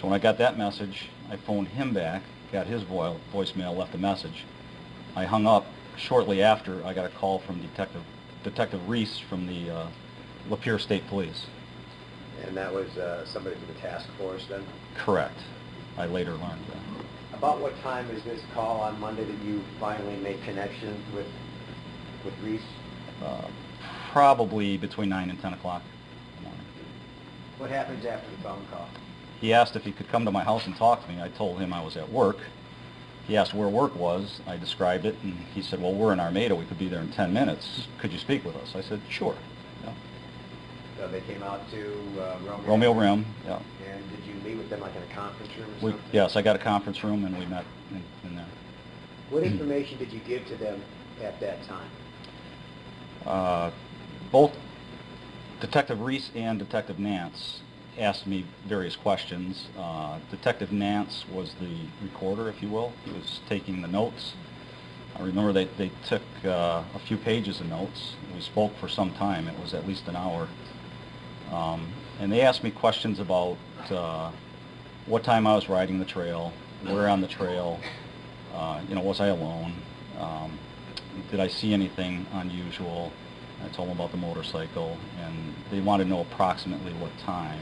when I got that message, I phoned him back, got his voicemail, left a message. I hung up. Shortly after, I got a call from Detective Reese from the Lapeer State Police. And that was somebody from the task force then? Correct. I later learned that. About what time is this call on Monday that you finally made connection with Reese? Probably between 9 and 10 o'clock in the morning. What happens after the phone call? He asked if he could come to my house and talk to me. I told him I was at work. He asked where work was. I described it, and he said, well, we're in Armada. We could be there in 10 minutes. Could you speak with us? I said, sure. Yeah. So they came out to Romeo Rim, yeah. And did you meet with them like in a conference room or something? Yes, I got a conference room, and we met in there. What information did you give to them at that time? Both Detective Reese and Detective Nance asked me various questions. Detective Nance was the recorder, if you will. He was taking the notes. I remember they took a few pages of notes. We spoke for some time. It was at least an hour. And they asked me questions about what time I was riding the trail, where on the trail, was I alone, did I see anything unusual. I told them about the motorcycle, and they wanted to know approximately what time.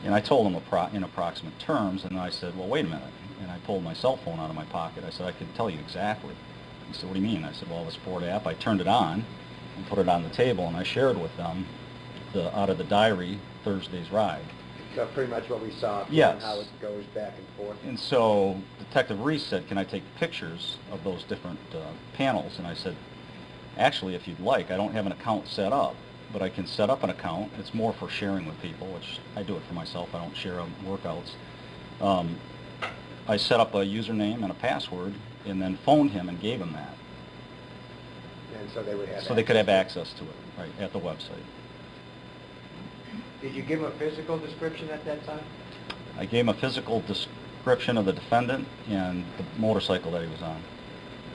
And I told them in approximate terms, and I said, well, wait a minute. And I pulled my cell phone out of my pocket. I said, I can tell you exactly. He said, what do you mean? I said, well, the Sport app. I turned it on and put it on the table, and I shared with them out of the diary, Thursday's ride. So pretty much what we saw, yes. How it goes back and forth. And so Detective Reese said, can I take pictures of those different panels? And I said, actually, if you'd like, I don't have an account set up, but I can set up an account. It's more for sharing with people, which I do it for myself. I don't share workouts. I set up a username and a password, and then phoned him and gave him that. And so they would have. So they could have access to it, right, at the website. Did you give him a physical description at that time? I gave him a physical description of the defendant and the motorcycle that he was on.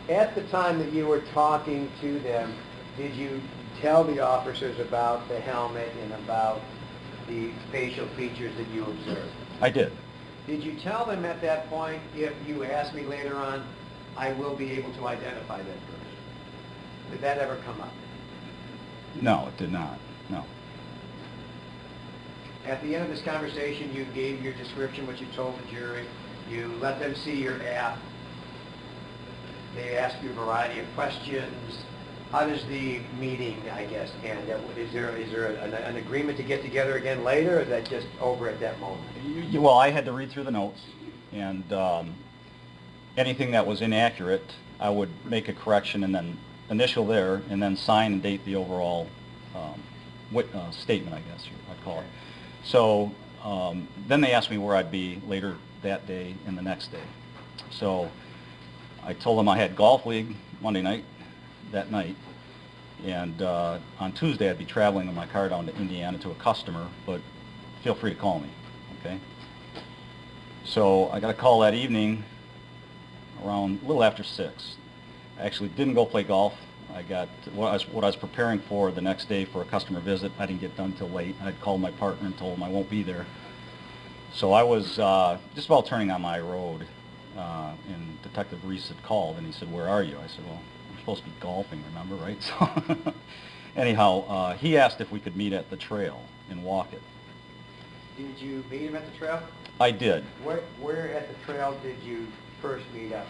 At the time that you were talking to them, did you tell the officers about the helmet and about the facial features that you observed? I did. Did you tell them at that point, if you ask me later on, I will be able to identify that person? Did that ever come up? No, it did not. No. At the end of this conversation, you gave your description, what you told the jury. You let them see your app. They asked you a variety of questions. How does the meeting, I guess, end? Is there an agreement to get together again later, or is that just over at that moment? Well, I had to read through the notes, and anything that was inaccurate, I would make a correction and then initial there, and then sign and date the overall statement, I guess I'd call it. So then they asked me where I'd be later that day and the next day. So I told them I had golf league Monday night, that night, and on Tuesday I'd be traveling in my car down to Indiana to a customer, but feel free to call me, okay? So I got a call that evening around a little after 6. I actually didn't go play golf. I got what I was preparing for the next day for a customer visit. I didn't get done till late. I'd called my partner and told him I won't be there. So I was just about turning on my road, and Detective Reese had called, and he said, where are you? I said, well, I'm supposed to be golfing, remember, right? So anyhow, he asked if we could meet at the trail and walk it. Did you meet him at the trail? I did. Where at the trail did you first meet up?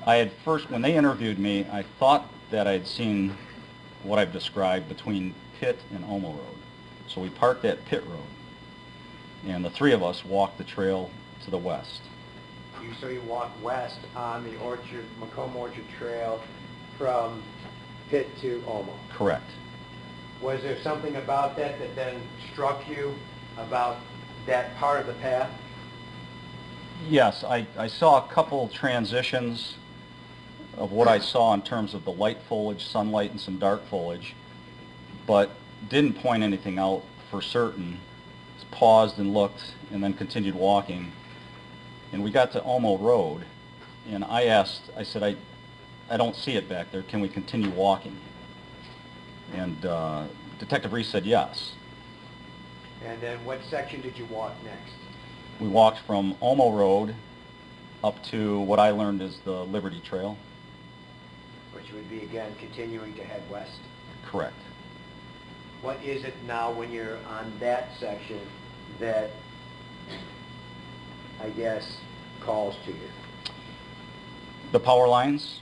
I had first, when they interviewed me, I thought that I'd seen what I've described between Pitt and Omo Road. So we parked at Pitt Road, and the three of us walked the trail to the west. So you walked west on the Macomb Orchard Trail from Pitt to Omo? Correct. Was there something about that that then struck you about that part of the path? Yes, I saw a couple transitions of what I saw in terms of the light foliage, sunlight, and some dark foliage, but didn't point anything out for certain. Just paused and looked, and then continued walking. And we got to Omo Road, and I said, I don't see it back there. Can we continue walking? And Detective Reese said yes. And then what section did you walk next? We walked from Omo Road up to what I learned is the Liberty Trail. Which would be, again, continuing to head west. Correct. What is it now when you're on that section that, I guess, calls to you? The power lines,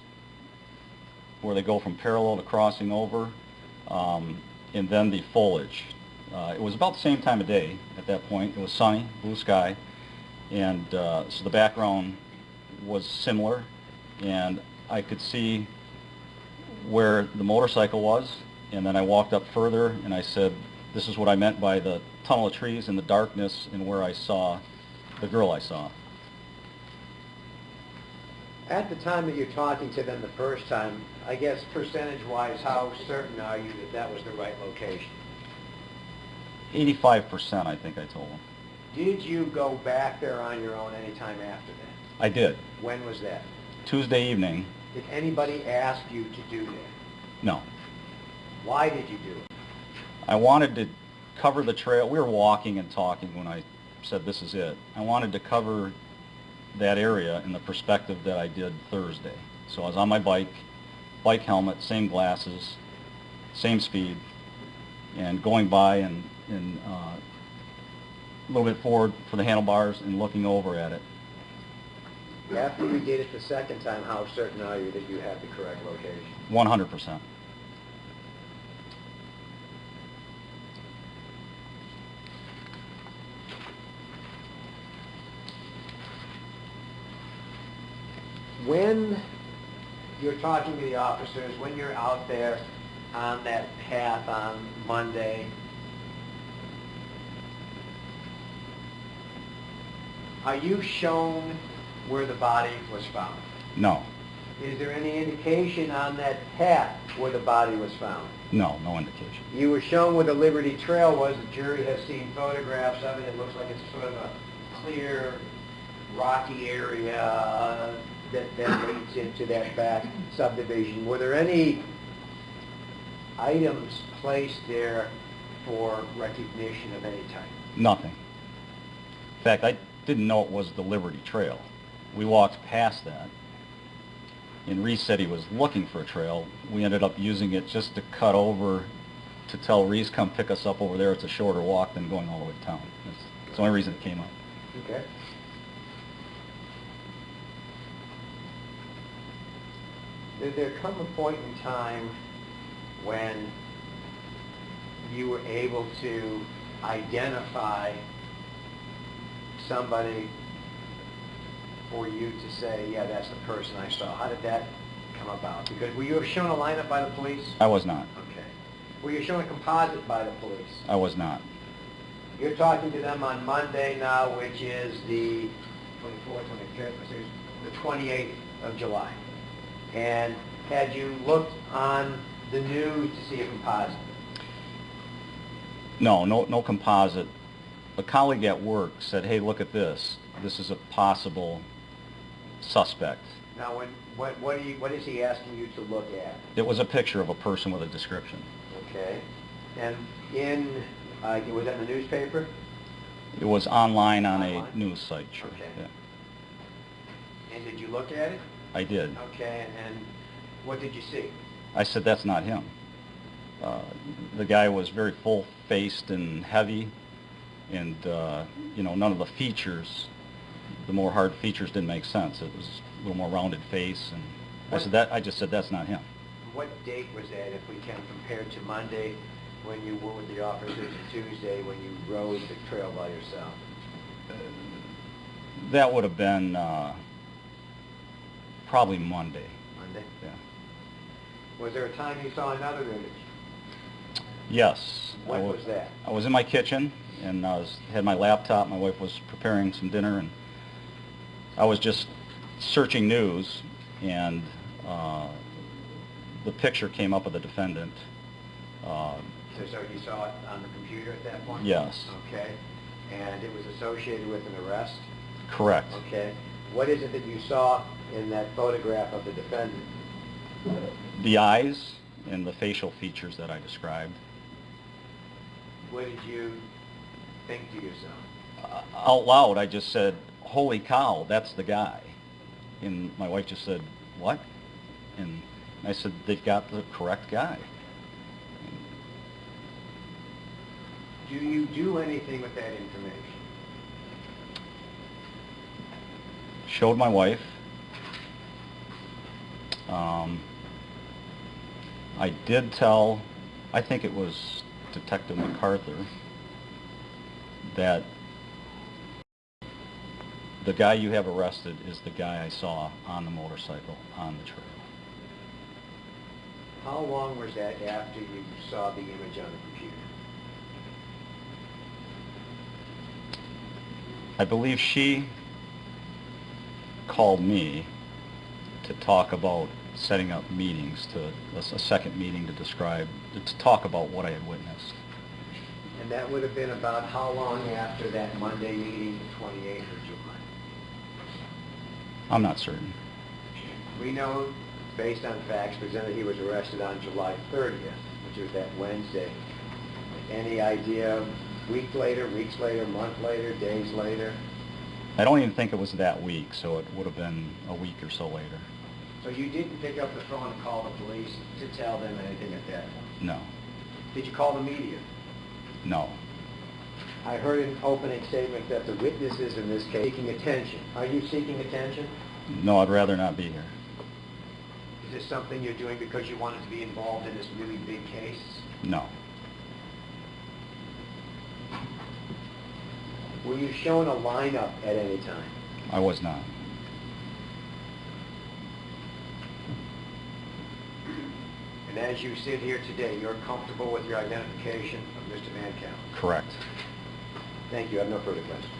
where they go from parallel to crossing over, and then the foliage. It was about the same time of day at that point. It was sunny, blue sky, and so the background was similar, and I could see where the motorcycle was, and then I walked up further and I said, this is what I meant by the tunnel of trees and the darkness and where I saw the girl I saw. At the time that you're talking to them the first time, I guess percentage-wise, how certain are you that that was the right location? 85%, I think I told them. Did you go back there on your own any time after that? I did. When was that? Tuesday evening. Did anybody ask you to do that? No. Why did you do it? I wanted to cover the trail. We were walking and talking when I said this is it. I wanted to cover that area in the perspective that I did Thursday. So I was on my bike helmet, same glasses, same speed, and going by and a little bit forward for the handlebars and looking over at it. After you did it the second time, how certain are you that you have the correct location? 100%. When you're talking to the officers, when you're out there on that path on Monday, are you shown where the body was found? No. Is there any indication on that path where the body was found? No, no indication. You were shown where the Liberty Trail was. The jury has seen photographs of it. It looks like it's sort of a clear, rocky area that leads into that back subdivision. Were there any items placed there for recognition of any type? Nothing. In fact, I didn't know it was the Liberty Trail. We walked past that, and Reese said he was looking for a trail. We ended up using it just to cut over to tell Reese, come pick us up over there. It's a shorter walk than going all the way to town. That's the only reason it came up. Okay. Did there come a point in time when you were able to identify somebody for you to say, yeah, that's the person I saw? How did that come about? Because were you shown a lineup by the police? I was not. Okay. Were you shown a composite by the police? I was not. You're talking to them on Monday now, which is the 24th, 25th, the 28th of July. And had you looked on the news to see a composite? No composite. A colleague at work said, hey, look at this. This is a possible suspect. Now, what is he asking you to look at? It was a picture of a person with a description. Okay. And was that in the newspaper? It was online on Online? a news site, sure. Okay. Yeah. And did you look at it? I did. Okay, and what did you see? I said, that's not him. The guy was very full-faced and heavy, and none of the features, the more hard features didn't make sense. It was a little more rounded face, and I just said that's not him. What date was that, if we can compare to Monday when you were with the officers and Tuesday when you rode the trail by yourself? That would have been probably Monday. Monday? Yeah. Was there a time you saw another image? Yes. When was that? I was in my kitchen, and had my laptop. My wife was preparing some dinner, and I was just searching news, and the picture came up of the defendant. So you saw it on the computer at that point? Yes. Okay. And it was associated with an arrest? Correct. Okay. What is it that you saw in that photograph of the defendant? The eyes and the facial features that I described. What did you think to yourself? out loud, I just said, "Holy cow, that's the guy." And my wife just said, "What?" And I said, "They've got the correct guy." Do you do anything with that information? Showed my wife. I did tell, I think it was Detective MacArthur, that the guy you have arrested is the guy I saw on the motorcycle on the trail. How long was that after you saw the image on the computer? I believe she called me to talk about setting up meetings, a second meeting to talk about what I had witnessed. And that would have been about how long after that Monday meeting, the 28th of July? I'm not certain. We know, based on facts presented, he was arrested on July 30th, which was that Wednesday. Any idea, week later, weeks later, month later, days later? I don't even think it was that week, so it would have been a week or so later. So you didn't pick up the phone and call the police to tell them anything at that point? No. Did you call the media? No. I heard an opening statement that the witnesses in this case seeking attention. Are you seeking attention? No, I'd rather not be here. Is this something you're doing because you wanted to be involved in this really big case? No. Were you shown a lineup at any time? I was not. And as you sit here today, you're comfortable with your identification of Mr. VanCallis? Correct. Thank you. I have no further questions.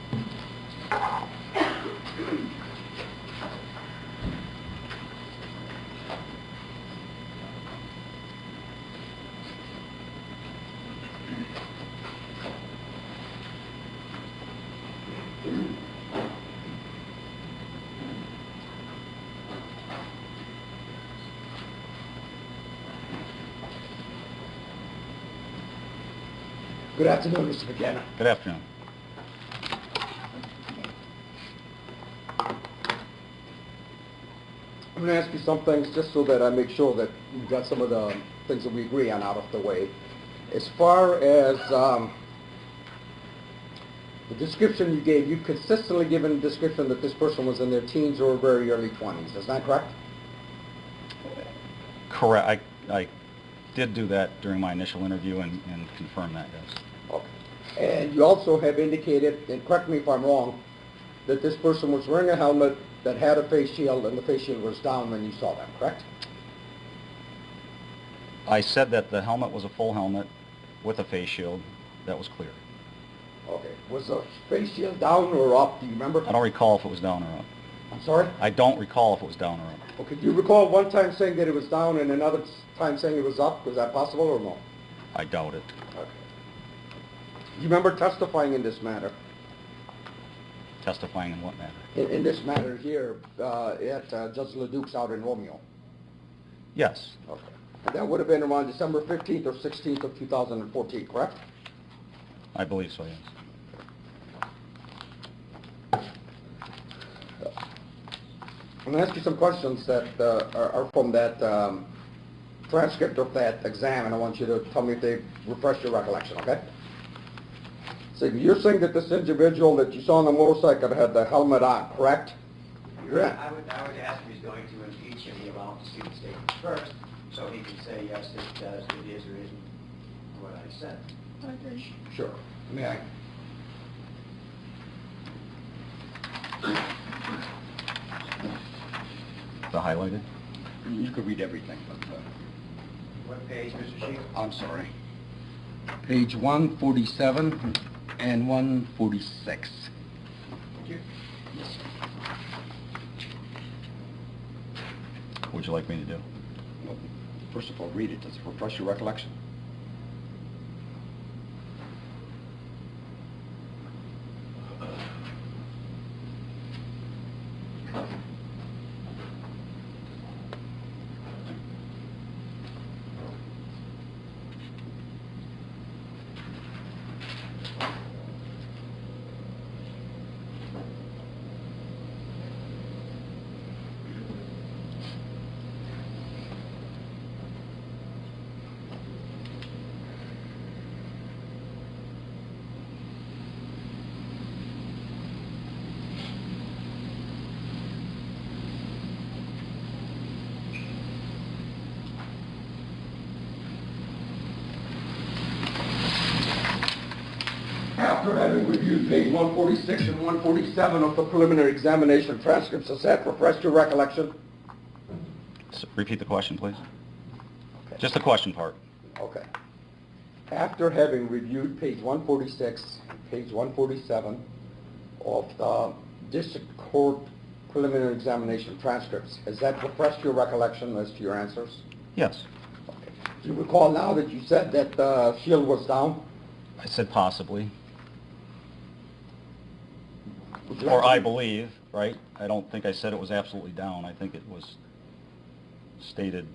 Good afternoon, Mr. McKenna. Good afternoon. I'm going to ask you some things just so that I make sure that we've got some of the things that we agree on out of the way. As far as the description you gave, you've consistently given a description that this person was in their teens or very early 20s. Is that correct? Correct. I did do that during my initial interview and confirmed that, yes. Okay. And you also have indicated, and correct me if I'm wrong, that this person was wearing a helmet that had a face shield and the face shield was down when you saw them, correct? I said that the helmet was a full helmet with a face shield. That was clear. Okay. Was the face shield down or up? Do you remember? I don't recall if it was down or up. I'm sorry? I don't recall if it was down or up. Okay. Do you recall one time saying that it was down and another time saying it was up? Was that possible or no? I doubt it. Okay. Do you remember testifying in this matter? Testifying in what matter? In this matter here at Judge LeDuc's out in Romeo? Yes. Okay. And that would have been around December 15th or 16th of 2014, correct? I believe so, yes. I'm going to ask you some questions that are from that transcript of that exam, and I want you to tell me if they refresh your recollection, okay? So you're saying that this individual that you saw on the motorcycle had the helmet on, correct? I would ask if he's going to impeach him, you allow him to see the statement first, so he can say, yes, it does, it is, or isn't what I said. Okay, sure. May I? The highlighted? You could read everything, but... What page, Mr. Sheik? I'm sorry. Page 147 and 146. Thank you. Yes, sir. What would you like me to do? Well, first of all, read it. Does it refresh your recollection? page 146 and 147 of the preliminary examination transcripts. Does that refresh your recollection? Repeat the question, please. Okay. Just the question part. Okay. After having reviewed page 146 and page 147 of the district court preliminary examination transcripts, has that refreshed your recollection as to your answers? Yes. Okay. Do you recall now that you said that the shield was down? I said possibly. Would you like Or to- I believe, right? I don't think I said it was absolutely down. I think it was stated.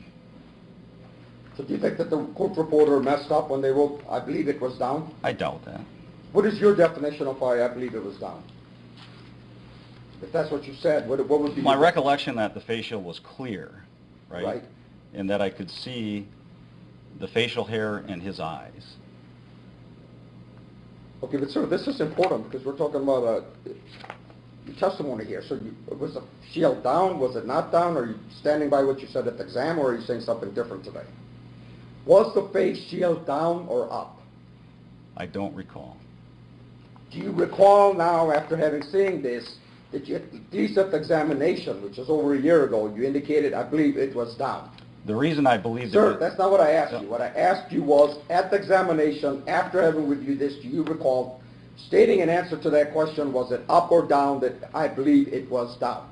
So do you think that the court reporter messed up when they wrote, I believe it was down? I doubt that. What is your definition of I believe it was down? If that's what you said, what would be My your- recollection that the facial was clear, right? Right. And that I could see the facial hair and his eyes. Okay, but sir, this is important because we're talking about your testimony here. So was the shield down? Was it not down? Are you standing by what you said at the exam, or are you saying something different today? Was the face shield down or up? I don't recall. Do you recall now, after having seen this, that you, at least at the examination, which was over a year ago, you indicated, I believe it was down? The reason I believe Sir, that... that's not what I asked you. What I asked you was, at the examination, after having reviewed this, do you recall stating an answer to that question, was it up or down, that I believe it was down?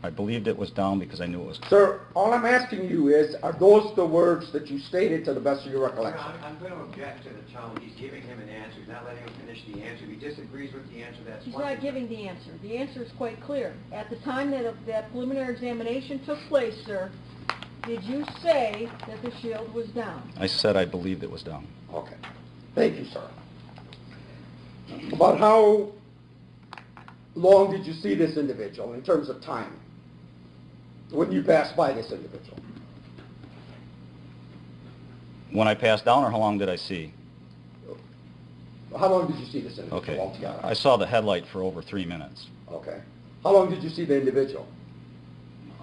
I believed it was down because I knew it was... Sir, all I'm asking you is, are those the words that you stated to the best of your recollection? I'm going to object to the tone. He's giving him an answer. He's not letting him finish the answer. If he disagrees with the answer, that's He's one not thing. giving the answer. The answer is quite clear. At the time that preliminary examination took place, sir, did you say that the shield was down? I said I believed it was down. Okay. Thank you, sir. About how long did you see this individual in terms of time when you passed by this individual? When I passed down, or how long did I see? How long did you see this individual Okay. altogether? I saw the headlight for over 3 minutes. Okay. How long did you see the individual?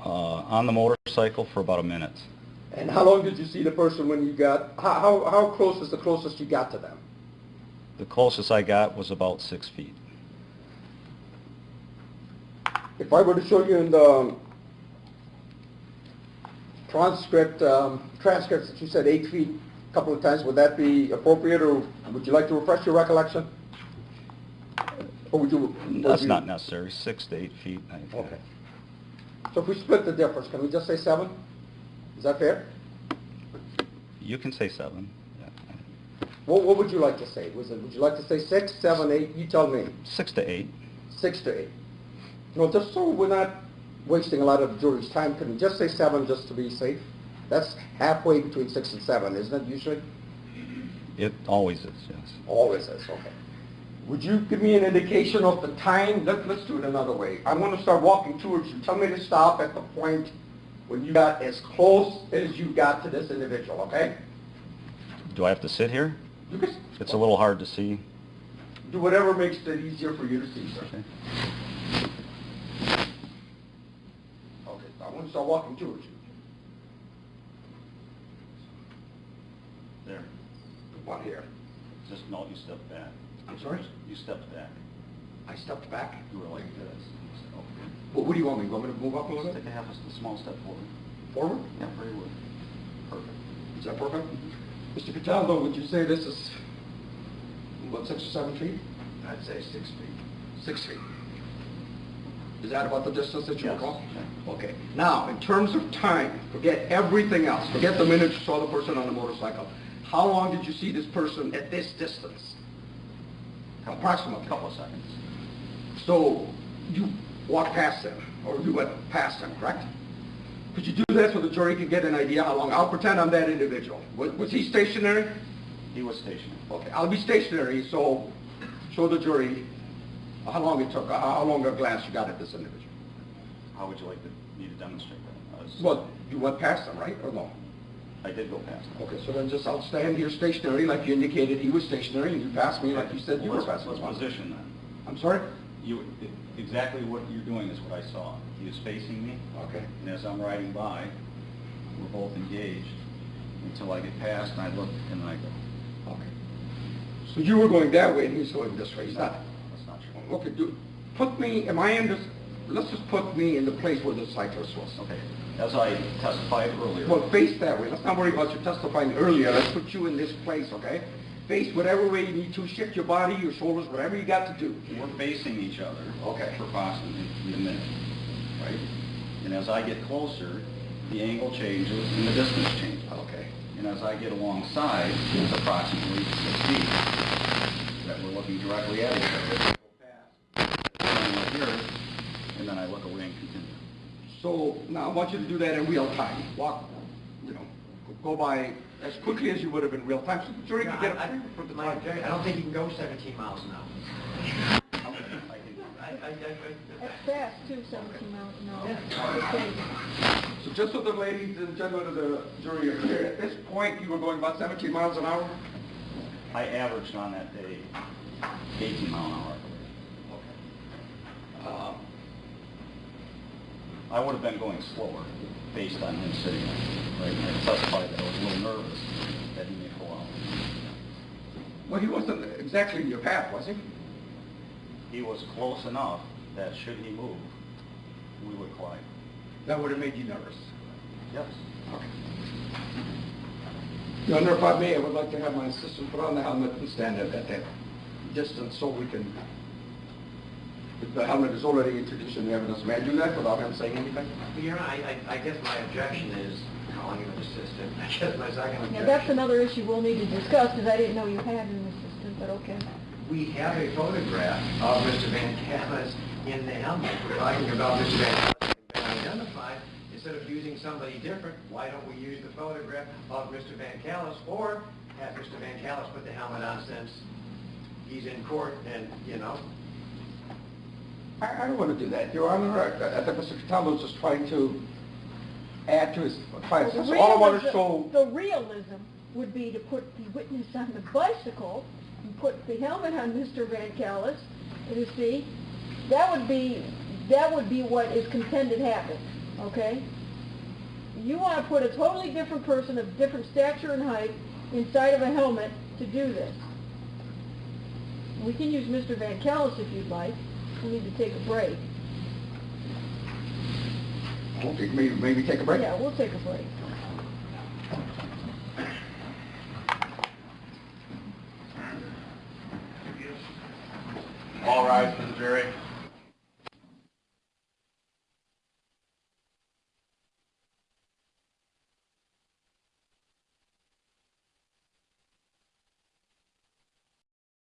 On the motorcycle for about a minute. And how long did you see the person when you got, how close is the closest you got to them? The closest I got was about 6 feet. If I were to show you in the transcripts that you said 8 feet a couple of times, would that be appropriate, or would you like to refresh your recollection? Or would you? That's not necessary. 6 to 8 feet. Okay. So if we split the difference, can we just say 7? Is that fair? You can say 7. Yeah. What would you like to say? Would you like to say 6, 7, 8? You tell me. 6 to 8. 6 to 8. No, just so we're not wasting a lot of the jury's time, can we just say 7 just to be safe? That's halfway between 6 and 7, isn't it, usually? It always is, yes. Always is, okay. Would you give me an indication of the time? Let's do it another way. I'm going to start walking towards you. Tell me to stop at the point when you got as close as you got to this individual, okay? Do I have to sit here? You can It's a little hard to see. do whatever makes it easier for you to see, sir. Okay. Okay, so I'm going to start walking towards you. There. One here. Just, no, you stepped back. I'm sorry? You stepped back. I stepped back. You were like this. Okay. What do you want me? You want me to move up a little Just bit? take a small step forward. Forward? Yeah, very good. Perfect. Is that perfect? Mr. Cataldo, would you say this is, what, 6 or 7 feet? I'd say 6 feet. 6 feet. Is that about the distance that you Yes. recall? Okay. Now, in terms of time, forget everything else. Forget the minute you saw the person on the motorcycle. How long did you see this person at this distance? Approximately. A couple of seconds. So, you walked past him, or you went past him, correct? Could you do that so the jury can get an idea how long? I'll pretend I'm that individual. Was he stationary? He was stationary. Okay, I'll be stationary, so show the jury how long it took, how long a glance you got at this individual. How would you like me to demonstrate that? Well, you went past him, right, or no? I did go past him. Okay, so then just, I'll stand here stationary like you indicated he was stationary, and you passed me like you said you were passing. Let's position then. I'm sorry? Exactly what you're doing is what I saw. He was facing me, Okay. and as I'm riding by, we're both engaged until I get past, and I look, and I go. Okay. So you were going that way and he's going this way, is that? That's not true. Okay, let's just put me in the place where the cyclist was. Okay, as I testified earlier. Well, face that way. Let's not worry about you testifying earlier. Let's put you in this place, okay? Face whatever way you need to. Shift your body, your shoulders, whatever you got to do. We're facing each other. Okay. For approximately a minute, right? And as I get closer, the angle changes and the distance changes. Okay. And as I get alongside, it's approximately 6 feet that we're looking directly at each other. I look here, and then I look away and continue. So now I want you to do that in real time. Walk, go by as quickly as you would have in real time. So the jury can get a feel for the time. I don't think you can go 17 miles an hour. That's fast too, 17 miles an hour. Yeah. Okay. So just so the ladies and gentlemen of the jury are clear, at this point you were going about 17 miles an hour? I averaged on that day 18 mile an hour. I would have been going slower based on him sitting there, right? I testified that I was a little nervous that he may fall out. Well, he wasn't exactly in your path, was he? He was close enough that should he move, we would collide. That would have made you nervous. Yes. Okay. Your Honor, if I may, I would like to have my assistant put on the helmet and stand at that distance so we can... The helmet is already introduced in the evidence. May I do that without him saying anything? Your Honor, I guess my objection is calling him an assistant. I guess my second objection. Now, that's another issue we'll need to discuss, because I didn't know you had an assistant, but okay. We have a photograph of Mr. VanCallis in the helmet. We're talking about Mr. VanCallis being identified. Instead of using somebody different, why don't we use the photograph of Mr. VanCallis, or have Mr. VanCallis put the helmet on since he's in court and, I don't want to do that, Your Honor. I think Mr. Cataldo was just trying to add to his client's testimony. All I want to show... The realism would be to put the witness on the bicycle and put the helmet on Mr. VanCallis, you see. That would be what is contended happened, okay? You want to put a totally different person of different stature and height inside of a helmet to do this. We can use Mr. VanCallis if you'd like. We need to take a break. Okay, maybe take a break? Yeah, we'll take a break. All rise for the jury.